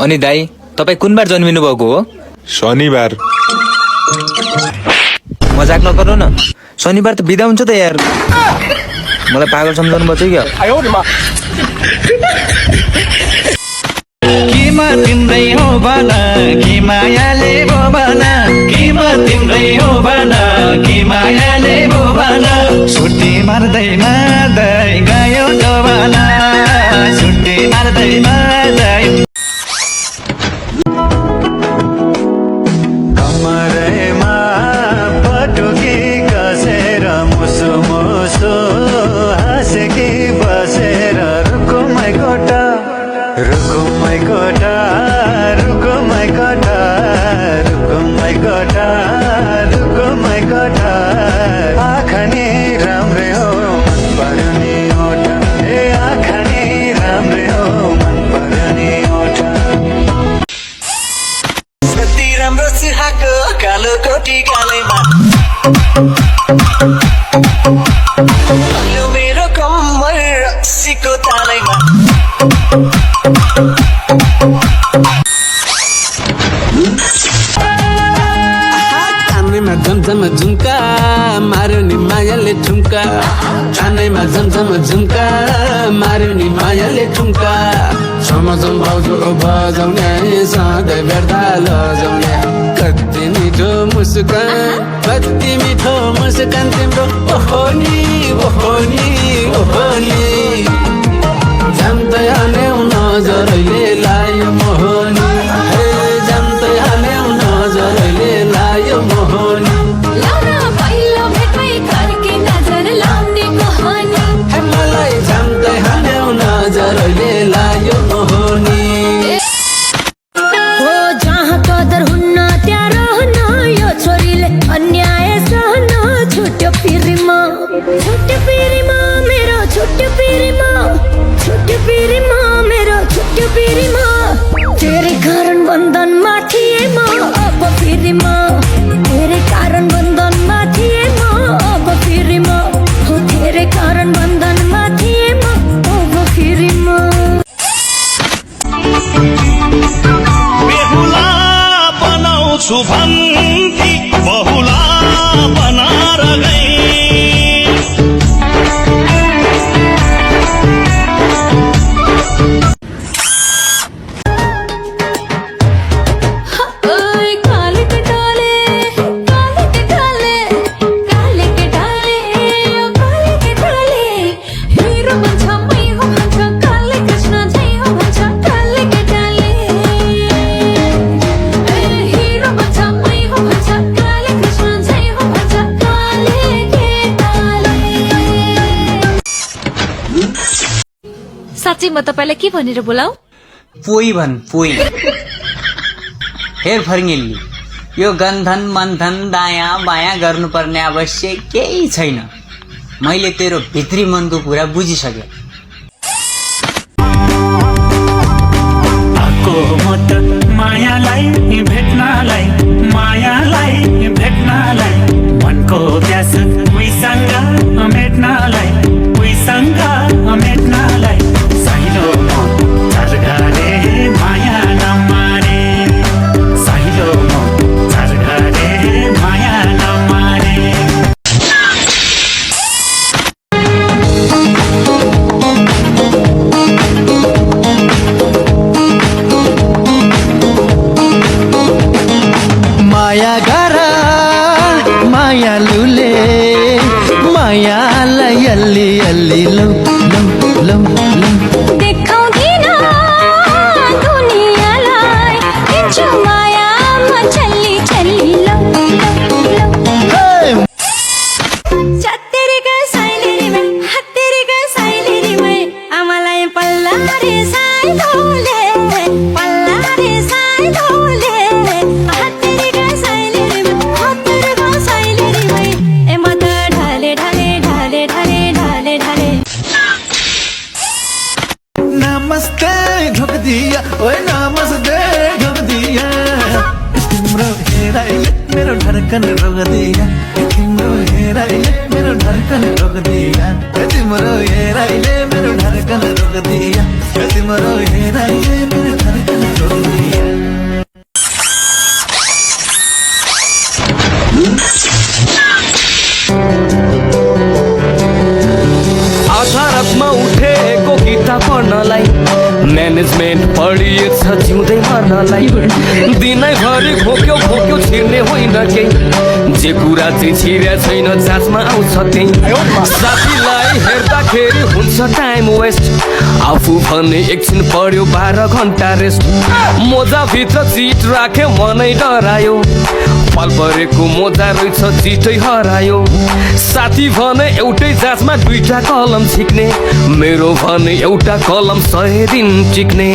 अनि दाई तपाईँ कुन बार जन्मिनु भएको हो? शनिबार। मजाक नगर्नु न, शनिबार त बिदा हुन्छ त यार। मलाई पागल सम्झाउनु पर्छ क्या? किमा तिम्रै हो भन कि मायाले भो भन, किमा तिम्रै हो भन कि मायाले भो भन, छुट्टी मार्दै मार्दै गयो जवाना, छुट्टी मार्दै मार्दै। कमरैमा पटुकी कसेर मुसु मुसु हाँसेकी बसेर रुकुमै कोटा, रुकुमै कोटा, रुकुमै कोटा, रुकुमै कोटा, रुकुमै कोटा। आँखा नि राम्रै हो मन पर्यो नि ओठा, ए आँखा नि राम्रै हो मन पर्यो नि ओठा। कति राम्रो सुहाएको कालो कोटी गालैमा, यो मेरो कम्मर रक्सीको तालैमा। कानैमा झमझम झुम्का मार्यो नि मायाले ठुम्का, कानैमा झमझम झुम्का मार्यो नि मायाले ठुम्का। समाजम भाउजू बजाउने सधैँ भेट्दा लजाउने, कति मिठो मुस्कान, कति मिठो मुस्कान तिम्रो ओहो नि ओहो नि ओहो नि। जान्दै हाल्यौ नजरैले लायो मोहनी, हे जान्दै हाल्यौ नजरैले लायो मोहनी। हे मलाई जान्दै हाल्यौ नजरैले लायो मोहनी। हो जहाँ कदर हुन्न त्यहाँ रहन, यो छोरीले अन्याय सहन छुट्यो पिरीमा, छुट्यो पिरीमा मेरो छुट्यो पिरीमा, छुट्यो पिरीमा मेरो छुट्यो पिरीमा। तेरै कारण बन्धनमा थिएँ म अब पिरीमा, तेरै कारण बन्धनमा थिएँ म अब पिरीमा, हो तेरै कारण बन्धनमा थिएँ म अब पिरीमा। बेहुला बनाउँछु भन्थी बहुला बनाएर गई, ओए काले के डाले, काले के डाले, काले के डाले, ओ काले के डाले। हीरो बन्छ मै हो भन्छ, काले कृष्ण झै हो भन्छ, काले के डाले। हीरो बन्छ मै हो भन्छ, काले कृष्ण झै हो भन्छ, काले के डाले। साँच्चै म तपाईँलाई के भनेर बोलाऊ? पोइ भन् पोइ। हेर फर्ङ्गेली, यो गन्धन मन्थन दायाँ बायाँ गर्नुपर्ने आवश्यक केही छैन। मैले तेरो भित्री मनको कुरा बुझिसकेँ। आको म त मायालाई भेट्नलाई, मायालाई भेट्नलाई, मनको प्यास उहीसँग मेट्नलाई, उहीसँग मेट्नलाई। साइलो म झर्घरे माया नमारे, साइलो म झर्घरे माया नमारे। माया गर मायालुले, मायालाई अल्ली अल्ली लौ लौ लौ लौ। देखाउँदिन दुनियाँलाई, दिन्छु मायामा छल्ली छल्ली लौ लौ लौ। चत्तेरीका साइलेरी मै, हत्तेरीका साइलेरी मै, आमालाई पल्ला रे साइलोले, पल्ला रे साइलोले। हत्तेरीका साइलेरी मै, हत्तेरीका साइलेरी मै, ए म त ढाले ढाले ढाले ढाले ढाले ढाले। नमस्ते ढोक दिया, ओए नमस्ते ढोक दिया। तिम्रो हेराइले मेरो धडकन रोक दिया, तिम्रो हेराइले मेरो धडकन रोक दिया, तिम्रो हेराइले मेरो धडकन रोक दिया, तिम्रो हेराइले मेरो धडकन रोक दिया। गर्नलाई दिनैभरि घोक्यो घोक्यो छिर्ने होइन केही जे कुरा चाहिँ छिर्या छैन जाँचमा आउँछ त्यही साथीलाई हेर्दाखेरि हुन्छ टाइम वेस्ट आफू भने एकछिन पढ्यो 12 घन्टा रेस्ट मोजाभित्र चिट राखे मनै डरायो पाल परेको मोजा रहेछ चिटै हरायो साथी भने एउटै जाँचमा 2टा कलम छिक्ने मेरो भने एउटा कलम 100 दिन टिक्ने